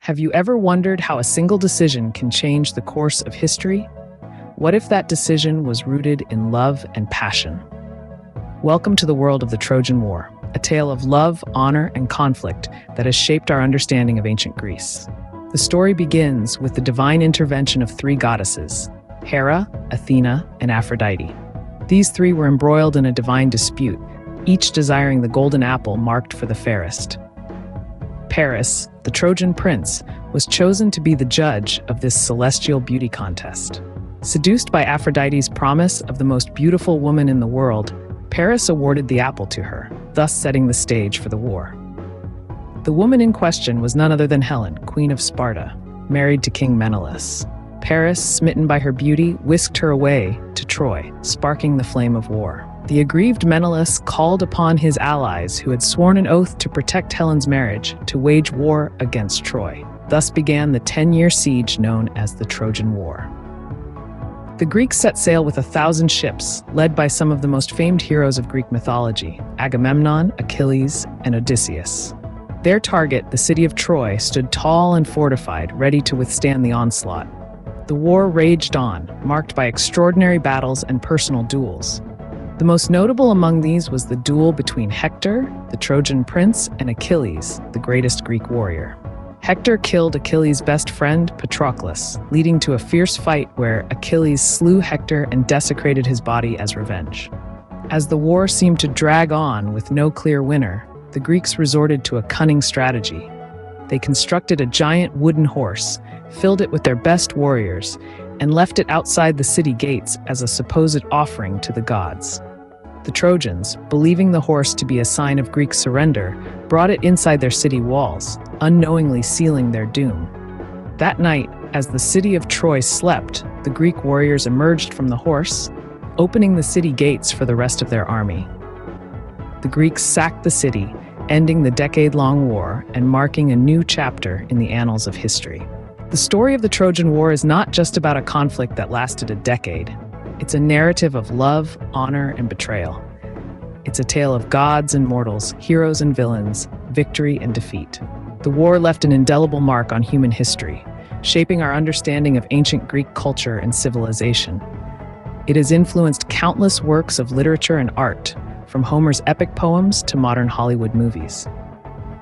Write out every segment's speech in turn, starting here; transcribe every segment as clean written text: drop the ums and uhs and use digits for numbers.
Have you ever wondered how a single decision can change the course of history? What if that decision was rooted in love and passion? Welcome to the world of the Trojan War, a tale of love, honor, and conflict that has shaped our understanding of ancient Greece. The story begins with the divine intervention of three goddesses, Hera, Athena, and Aphrodite. These three were embroiled in a divine dispute, each desiring the golden apple marked for the fairest. Paris, the Trojan prince, was chosen to be the judge of this celestial beauty contest. Seduced by Aphrodite's promise of the most beautiful woman in the world, Paris awarded the apple to her, thus setting the stage for the war. The woman in question was none other than Helen, queen of Sparta, married to King Menelaus. Paris, smitten by her beauty, whisked her away to Troy, sparking the flame of war. The aggrieved Menelaus called upon his allies who had sworn an oath to protect Helen's marriage to wage war against Troy. Thus began the 10-year siege known as the Trojan War. The Greeks set sail with 1,000 ships, led by some of the most famed heroes of Greek mythology, Agamemnon, Achilles, and Odysseus. Their target, the city of Troy, stood tall and fortified, ready to withstand the onslaught. The war raged on, marked by extraordinary battles and personal duels. The most notable among these was the duel between Hector, the Trojan prince, and Achilles, the greatest Greek warrior. Hector killed Achilles' best friend, Patroclus, leading to a fierce fight where Achilles slew Hector and desecrated his body as revenge. As the war seemed to drag on with no clear winner, the Greeks resorted to a cunning strategy. They constructed a giant wooden horse, filled it with their best warriors, and left it outside the city gates as a supposed offering to the gods. The Trojans, believing the horse to be a sign of Greek surrender, brought it inside their city walls, unknowingly sealing their doom. That night, as the city of Troy slept, the Greek warriors emerged from the horse, opening the city gates for the rest of their army. The Greeks sacked the city, ending the decade-long war and marking a new chapter in the annals of history. The story of the Trojan War is not just about a conflict that lasted a decade. It's a narrative of love, honor, and betrayal. It's a tale of gods and mortals, heroes and villains, victory and defeat. The war left an indelible mark on human history, shaping our understanding of ancient Greek culture and civilization. It has influenced countless works of literature and art, from Homer's epic poems to modern Hollywood movies.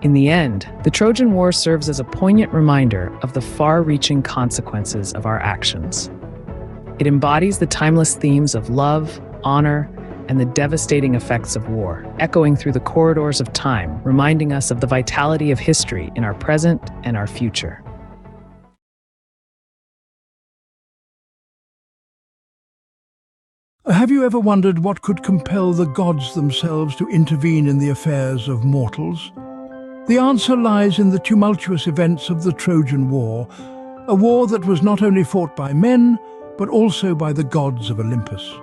In the end, the Trojan War serves as a poignant reminder of the far-reaching consequences of our actions. It embodies the timeless themes of love, honor, and the devastating effects of war, echoing through the corridors of time, reminding us of the vitality of history in our present and our future. Have you ever wondered what could compel the gods themselves to intervene in the affairs of mortals? The answer lies in the tumultuous events of the Trojan War, a war that was not only fought by men, but also by the gods of Olympus.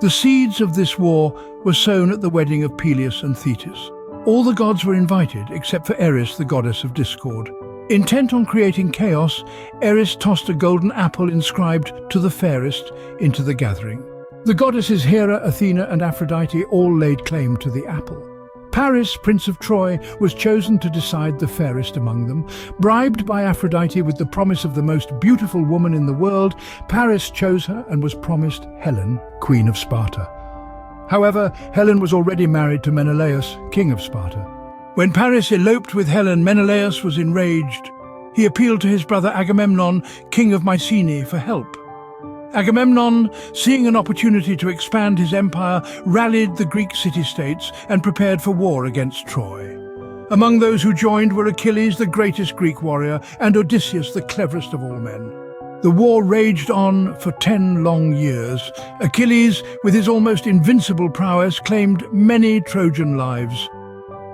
The seeds of this war were sown at the wedding of Peleus and Thetis. All the gods were invited, except for Eris, the goddess of discord. Intent on creating chaos, Eris tossed a golden apple inscribed "To the fairest" into the gathering. The goddesses Hera, Athena, and Aphrodite all laid claim to the apple. Paris, Prince of Troy, was chosen to decide the fairest among them. Bribed by Aphrodite with the promise of the most beautiful woman in the world, Paris chose her and was promised Helen, Queen of Sparta. However, Helen was already married to Menelaus, King of Sparta. When Paris eloped with Helen, Menelaus was enraged. He appealed to his brother Agamemnon, King of Mycenae, for help. Agamemnon, seeing an opportunity to expand his empire, rallied the Greek city-states and prepared for war against Troy. Among those who joined were Achilles, the greatest Greek warrior, and Odysseus, the cleverest of all men. The war raged on for 10 long years. Achilles, with his almost invincible prowess, claimed many Trojan lives.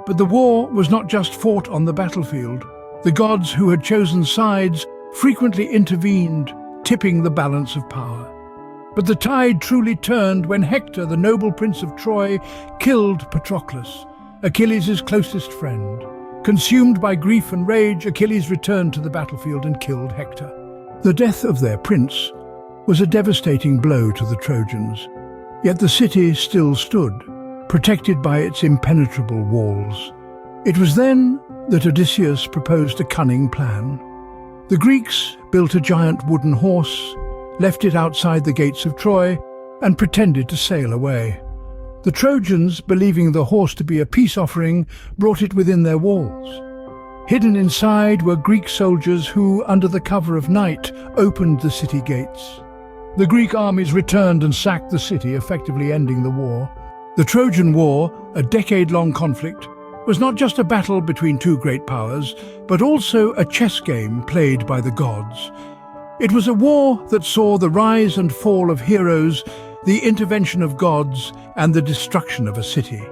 But the war was not just fought on the battlefield. The gods who had chosen sides frequently intervened, tipping the balance of power. But the tide truly turned when Hector, the noble prince of Troy, killed Patroclus, Achilles' closest friend. Consumed by grief and rage, Achilles returned to the battlefield and killed Hector. The death of their prince was a devastating blow to the Trojans, yet the city still stood, protected by its impenetrable walls. It was then that Odysseus proposed a cunning plan. The Greeks built a giant wooden horse, left it outside the gates of Troy, and pretended to sail away. The Trojans, believing the horse to be a peace offering, brought it within their walls. Hidden inside were Greek soldiers who, under the cover of night, opened the city gates. The Greek armies returned and sacked the city, effectively ending the war. The Trojan War, a decade-long conflict, was not just a battle between two great powers, but also a chess game played by the gods. It was a war that saw the rise and fall of heroes, the intervention of gods, and the destruction of a city.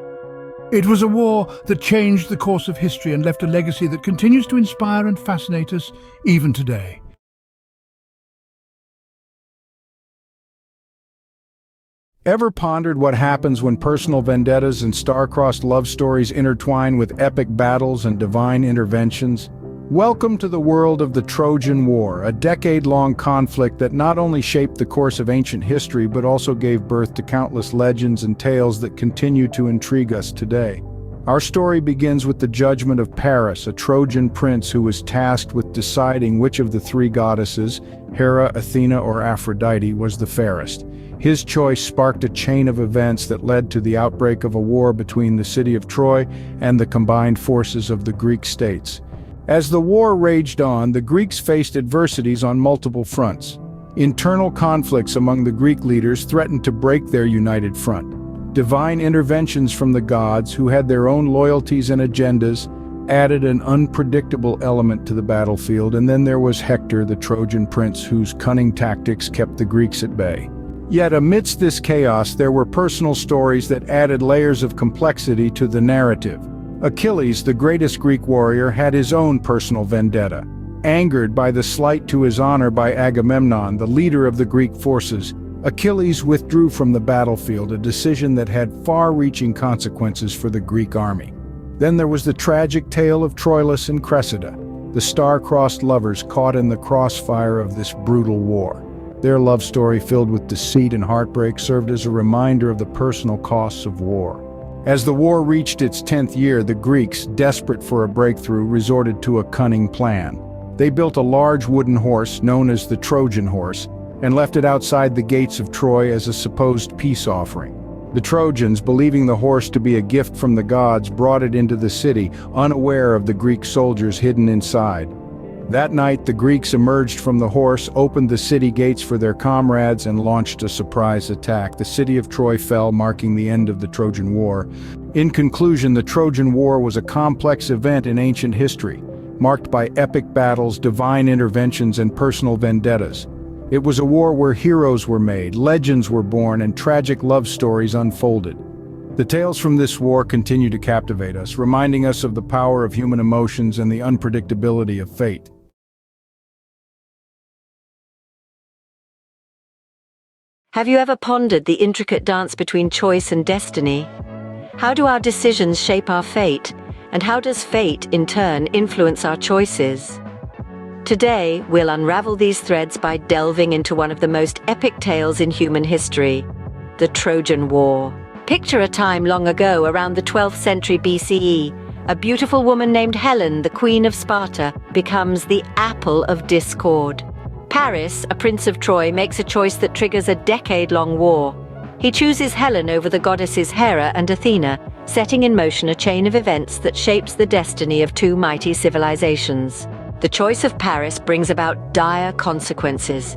It was a war that changed the course of history and left a legacy that continues to inspire and fascinate us even today. Ever pondered what happens when personal vendettas and star-crossed love stories intertwine with epic battles and divine interventions? Welcome to the world of the Trojan War, a decade-long conflict that not only shaped the course of ancient history but also gave birth to countless legends and tales that continue to intrigue us today. Our story begins with the judgment of Paris, a Trojan prince who was tasked with deciding which of the three goddesses, Hera, Athena, or Aphrodite, was the fairest. His choice sparked a chain of events that led to the outbreak of a war between the city of Troy and the combined forces of the Greek states. As the war raged on, the Greeks faced adversities on multiple fronts. Internal conflicts among the Greek leaders threatened to break their united front. Divine interventions from the gods, who had their own loyalties and agendas, added an unpredictable element to the battlefield. And then there was Hector, the Trojan prince, whose cunning tactics kept the Greeks at bay. Yet amidst this chaos, there were personal stories that added layers of complexity to the narrative. Achilles, the greatest Greek warrior, had his own personal vendetta. Angered by the slight to his honor by Agamemnon, the leader of the Greek forces, Achilles withdrew from the battlefield, a decision that had far-reaching consequences for the Greek army. Then there was the tragic tale of Troilus and Cressida, the star-crossed lovers caught in the crossfire of this brutal war. Their love story, filled with deceit and heartbreak, served as a reminder of the personal costs of war. As the war reached its 10th year, the Greeks, desperate for a breakthrough, resorted to a cunning plan. They built a large wooden horse, known as the Trojan horse, and left it outside the gates of Troy as a supposed peace offering. The Trojans, believing the horse to be a gift from the gods, brought it into the city, unaware of the Greek soldiers hidden inside. That night, the Greeks emerged from the horse, opened the city gates for their comrades, and launched a surprise attack. The city of Troy fell, marking the end of the Trojan War. In conclusion, the Trojan War was a complex event in ancient history, marked by epic battles, divine interventions, and personal vendettas. It was a war where heroes were made, legends were born, and tragic love stories unfolded. The tales from this war continue to captivate us, reminding us of the power of human emotions and the unpredictability of fate. Have you ever pondered the intricate dance between choice and destiny? How do our decisions shape our fate, and how does fate, in turn, influence our choices? Today, we'll unravel these threads by delving into one of the most epic tales in human history, the Trojan War. Picture a time long ago, around the 12th century BCE, a beautiful woman named Helen, the Queen of Sparta, becomes the apple of discord. Paris, a prince of Troy, makes a choice that triggers a decade-long war. He chooses Helen over the goddesses Hera and Athena, setting in motion a chain of events that shapes the destiny of two mighty civilizations. The choice of Paris brings about dire consequences.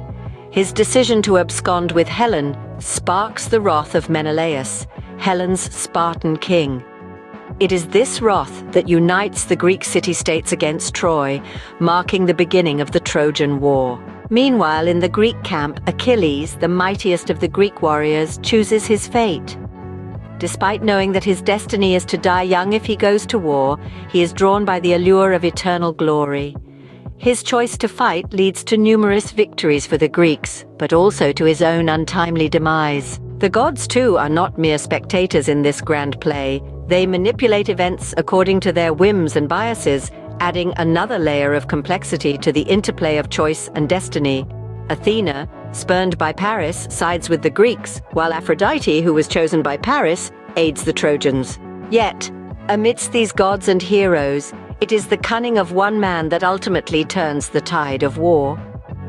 His decision to abscond with Helen sparks the wrath of Menelaus, Helen's Spartan king. It is this wrath that unites the Greek city-states against Troy, marking the beginning of the Trojan War. Meanwhile, in the Greek camp, Achilles, the mightiest of the Greek warriors, chooses his fate. Despite knowing that his destiny is to die young if he goes to war, he is drawn by the allure of eternal glory. His choice to fight leads to numerous victories for the Greeks, but also to his own untimely demise. The gods, too, are not mere spectators in this grand play. They manipulate events according to their whims and biases, adding another layer of complexity to the interplay of choice and destiny. Athena, spurned by Paris, sides with the Greeks, while Aphrodite, who was chosen by Paris, aids the Trojans. Yet, amidst these gods and heroes, It is the cunning of one man that ultimately turns the tide of war.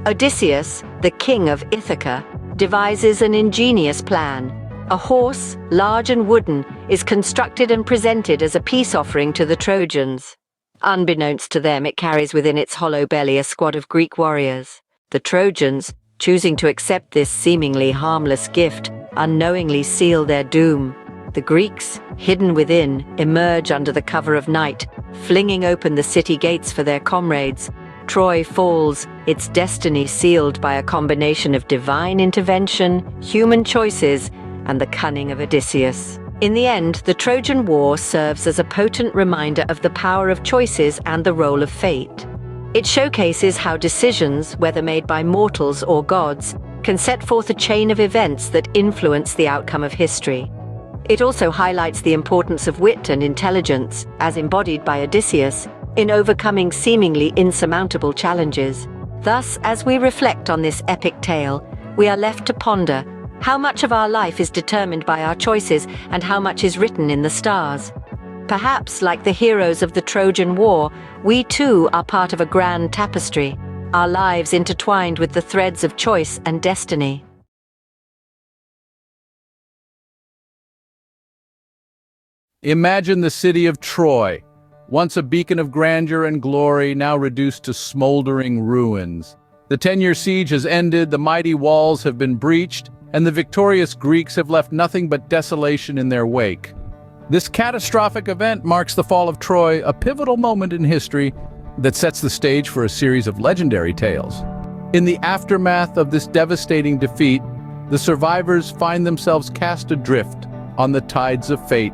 Odysseus, the king of Ithaca, devises an ingenious plan. A horse, large and wooden, is constructed and presented as a peace offering to the Trojans. Unbeknownst to them, it carries within its hollow belly a squad of Greek warriors. The Trojans, choosing to accept this seemingly harmless gift, unknowingly seal their doom. The Greeks, hidden within, emerge under the cover of night, flinging open the city gates for their comrades. Troy falls, its destiny sealed by a combination of divine intervention, human choices, and the cunning of Odysseus. In the end, the Trojan War serves as a potent reminder of the power of choices and the role of fate. It showcases how decisions, whether made by mortals or gods, can set forth a chain of events that influence the outcome of history. It also highlights the importance of wit and intelligence, as embodied by Odysseus, in overcoming seemingly insurmountable challenges. Thus, as we reflect on this epic tale, we are left to ponder how much of our life is determined by our choices and how much is written in the stars. Perhaps, like the heroes of the Trojan War, we too are part of a grand tapestry, our lives intertwined with the threads of choice and destiny. Imagine the city of Troy, once a beacon of grandeur and glory, now reduced to smoldering ruins. The 10-year siege has ended, the mighty walls have been breached, and the victorious Greeks have left nothing but desolation in their wake. This catastrophic event marks the fall of Troy, a pivotal moment in history that sets the stage for a series of legendary tales. In the aftermath of this devastating defeat, the survivors find themselves cast adrift on the tides of fate.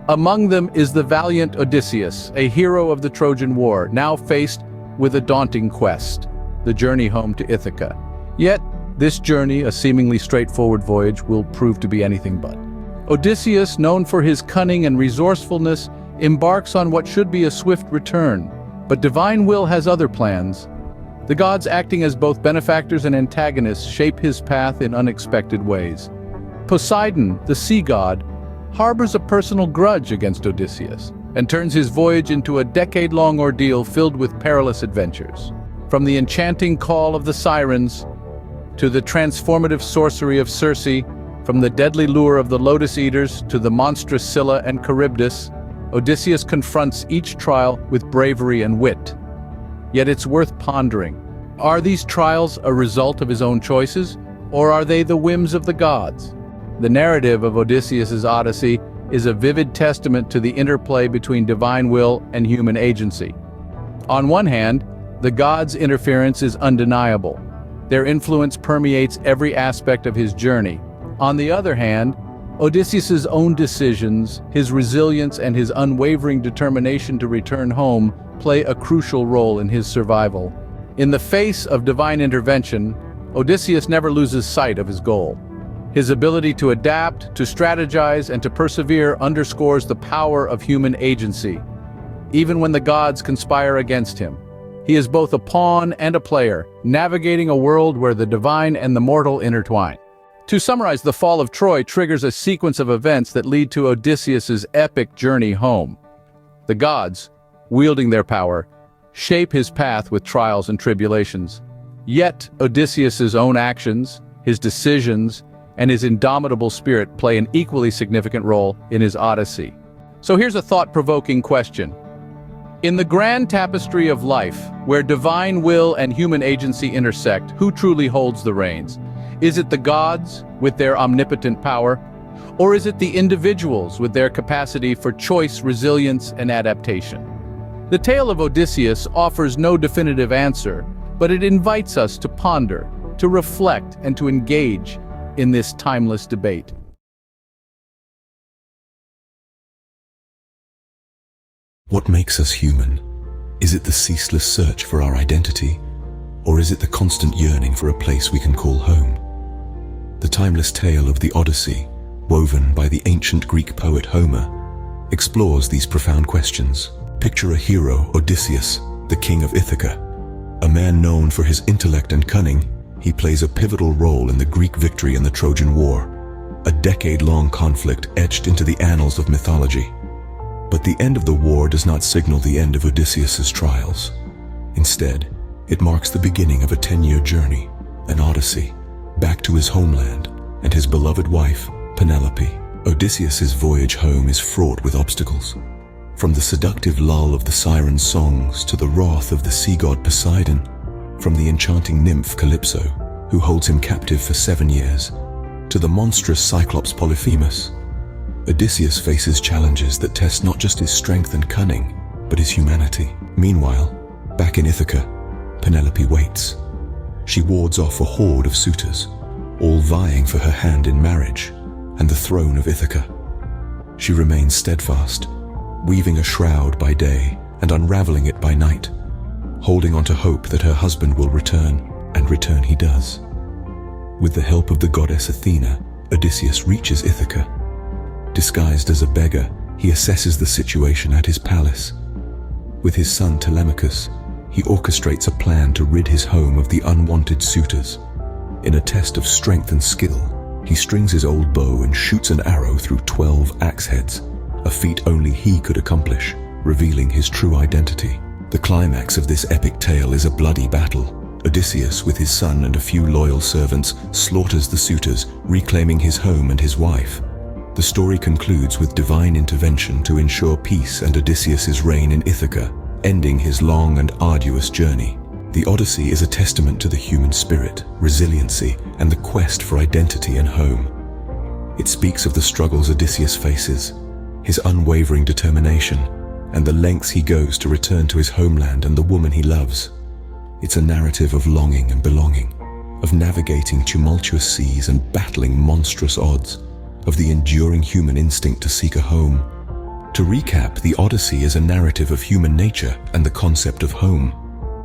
Among them is the valiant Odysseus, a hero of the Trojan War, now faced with a daunting quest, the journey home to Ithaca. Yet, this journey, a seemingly straightforward voyage, will prove to be anything but. Odysseus, known for his cunning and resourcefulness, embarks on what should be a swift return, but divine will has other plans. The gods, acting as both benefactors and antagonists, shape his path in unexpected ways. Poseidon, the sea god, harbors a personal grudge against Odysseus and turns his voyage into a decade-long ordeal filled with perilous adventures. From the enchanting call of the sirens to the transformative sorcery of Circe, from the deadly lure of the Lotus Eaters to the monstrous Scylla and Charybdis, Odysseus confronts each trial with bravery and wit. Yet it's worth pondering. Are these trials a result of his own choices, or are they the whims of the gods? The narrative of Odysseus's Odyssey is a vivid testament to the interplay between divine will and human agency. On one hand, the gods' interference is undeniable. Their influence permeates every aspect of his journey. On the other hand, Odysseus's own decisions, his resilience, and his unwavering determination to return home play a crucial role in his survival. In the face of divine intervention, Odysseus never loses sight of his goal. His ability to adapt, to strategize, and to persevere underscores the power of human agency. Even when the gods conspire against him, he is both a pawn and a player, navigating a world where the divine and the mortal intertwine. To summarize, the fall of Troy triggers a sequence of events that lead to Odysseus's epic journey home. The gods, wielding their power, shape his path with trials and tribulations. Yet, Odysseus's own actions, his decisions, and his indomitable spirit play an equally significant role in his Odyssey. So here's a thought-provoking question. In the grand tapestry of life, where divine will and human agency intersect, who truly holds the reins? Is it the gods, with their omnipotent power? Or is it the individuals, with their capacity for choice, resilience, and adaptation? The tale of Odysseus offers no definitive answer, but it invites us to ponder, to reflect, and to engage in this timeless debate. What makes us human? Is it the ceaseless search for our identity? Or is it the constant yearning for a place we can call home? The timeless tale of the Odyssey, woven by the ancient Greek poet Homer, explores these profound questions. Picture a hero, Odysseus, the king of Ithaca. A man known for his intellect and cunning, he plays a pivotal role in the Greek victory in the Trojan War, a decade-long conflict etched into the annals of mythology. But the end of the war does not signal the end of Odysseus's trials. Instead, it marks the beginning of a 10-year journey, an odyssey, back to his homeland and his beloved wife, Penelope. Odysseus's voyage home is fraught with obstacles. From the seductive lull of the siren songs to the wrath of the sea god Poseidon, from the enchanting nymph Calypso, who holds him captive for 7 years, to the monstrous Cyclops Polyphemus, Odysseus faces challenges that test not just his strength and cunning, but his humanity. Meanwhile, back in Ithaca, Penelope waits. She wards off a horde of suitors, all vying for her hand in marriage and the throne of Ithaca. She remains steadfast, weaving a shroud by day and unraveling it by night, holding on to hope that her husband will return, and return he does. With the help of the goddess Athena, Odysseus reaches Ithaca. Disguised as a beggar, he assesses the situation at his palace. With his son Telemachus, he orchestrates a plan to rid his home of the unwanted suitors. In a test of strength and skill, he strings his old bow and shoots an arrow through 12 axe heads, a feat only he could accomplish, revealing his true identity. The climax of this epic tale is a bloody battle. Odysseus, with his son and a few loyal servants, slaughters the suitors, reclaiming his home and his wife. The story concludes with divine intervention to ensure peace and Odysseus's reign in Ithaca, ending his long and arduous journey. The Odyssey is a testament to the human spirit, resiliency, and the quest for identity and home. It speaks of the struggles Odysseus faces, his unwavering determination, and the lengths he goes to return to his homeland and the woman he loves. It's a narrative of longing and belonging, of navigating tumultuous seas and battling monstrous odds, of the enduring human instinct to seek a home. To recap, the Odyssey is a narrative of human nature and the concept of home.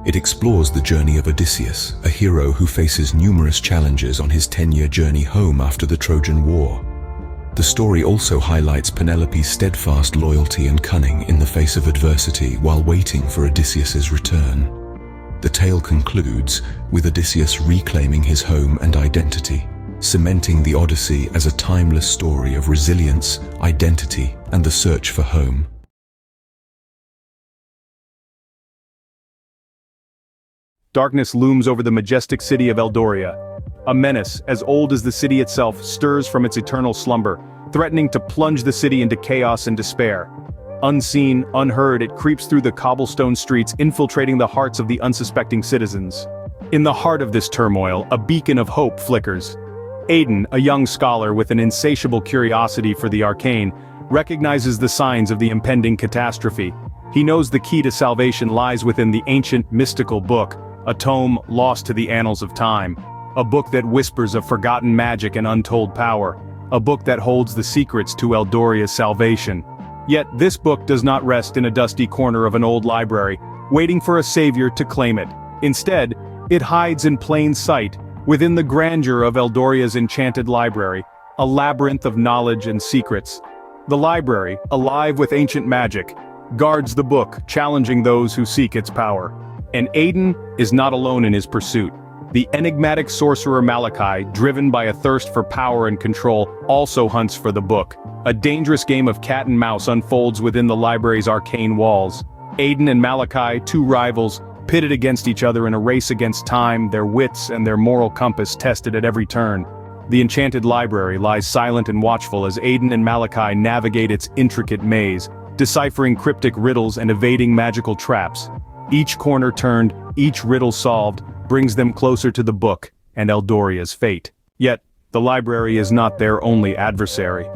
It explores the journey of Odysseus, a hero who faces numerous challenges on his 10-year journey home after the Trojan War. The story also highlights Penelope's steadfast loyalty and cunning in the face of adversity while waiting for Odysseus's return. The tale concludes with Odysseus reclaiming his home and identity, cementing the Odyssey as a timeless story of resilience, identity, and the search for home. Darkness looms over the majestic city of Eldoria. A menace, as old as the city itself, stirs from its eternal slumber, threatening to plunge the city into chaos and despair. Unseen, unheard, it creeps through the cobblestone streets, infiltrating the hearts of the unsuspecting citizens. In the heart of this turmoil, a beacon of hope flickers. Aidan, a young scholar with an insatiable curiosity for the arcane, recognizes the signs of the impending catastrophe. He knows the key to salvation lies within the ancient mystical book, a tome lost to the annals of time. A book that whispers of forgotten magic and untold power. A book that holds the secrets to Eldoria's salvation. Yet this book does not rest in a dusty corner of an old library, waiting for a savior to claim it. Instead, it hides in plain sight, within the grandeur of Eldoria's enchanted library, a labyrinth of knowledge and secrets. The library, alive with ancient magic, guards the book, challenging those who seek its power. And Aidan is not alone in his pursuit. The enigmatic sorcerer Malachi, driven by a thirst for power and control, also hunts for the book. A dangerous game of cat and mouse unfolds within the library's arcane walls. Aidan and Malachi, two rivals, pitted against each other in a race against time, their wits and their moral compass tested at every turn. The enchanted library lies silent and watchful as Aidan and Malachi navigate its intricate maze, deciphering cryptic riddles and evading magical traps. Each corner turned, each riddle solved, brings them closer to the book and Eldoria's fate. Yet, the library is not their only adversary.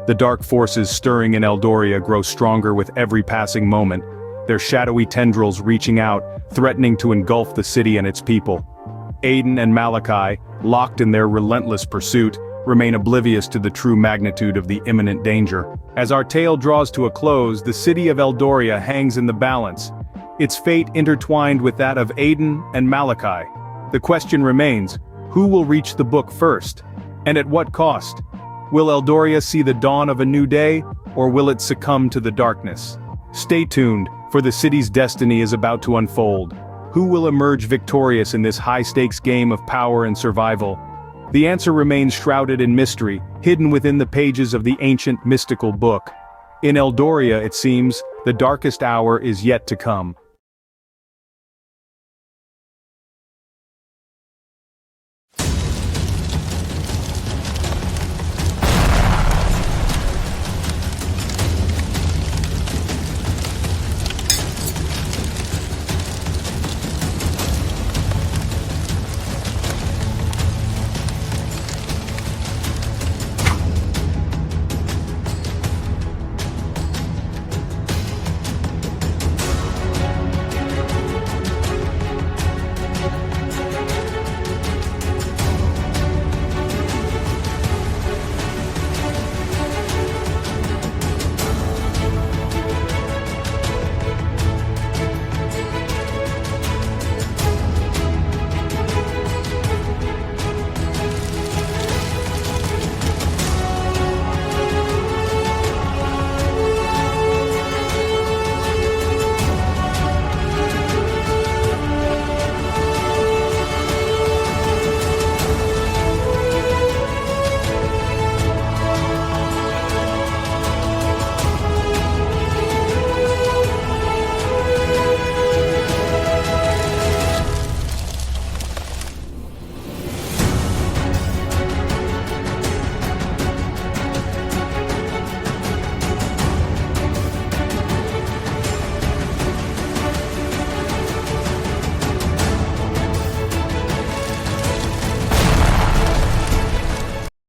The dark forces stirring in Eldoria grow stronger with every passing moment, their shadowy tendrils reaching out, threatening to engulf the city and its people. Aidan and Malachi, locked in their relentless pursuit, remain oblivious to the true magnitude of the imminent danger. As our tale draws to a close, the city of Eldoria hangs in the balance, its fate intertwined with that of Aidan and Malachi. The question remains, who will reach the book first? And at what cost? Will Eldoria see the dawn of a new day, or will it succumb to the darkness? Stay tuned, for the city's destiny is about to unfold. Who will emerge victorious in this high-stakes game of power and survival? The answer remains shrouded in mystery, hidden within the pages of the ancient mystical book. In Eldoria, it seems, the darkest hour is yet to come.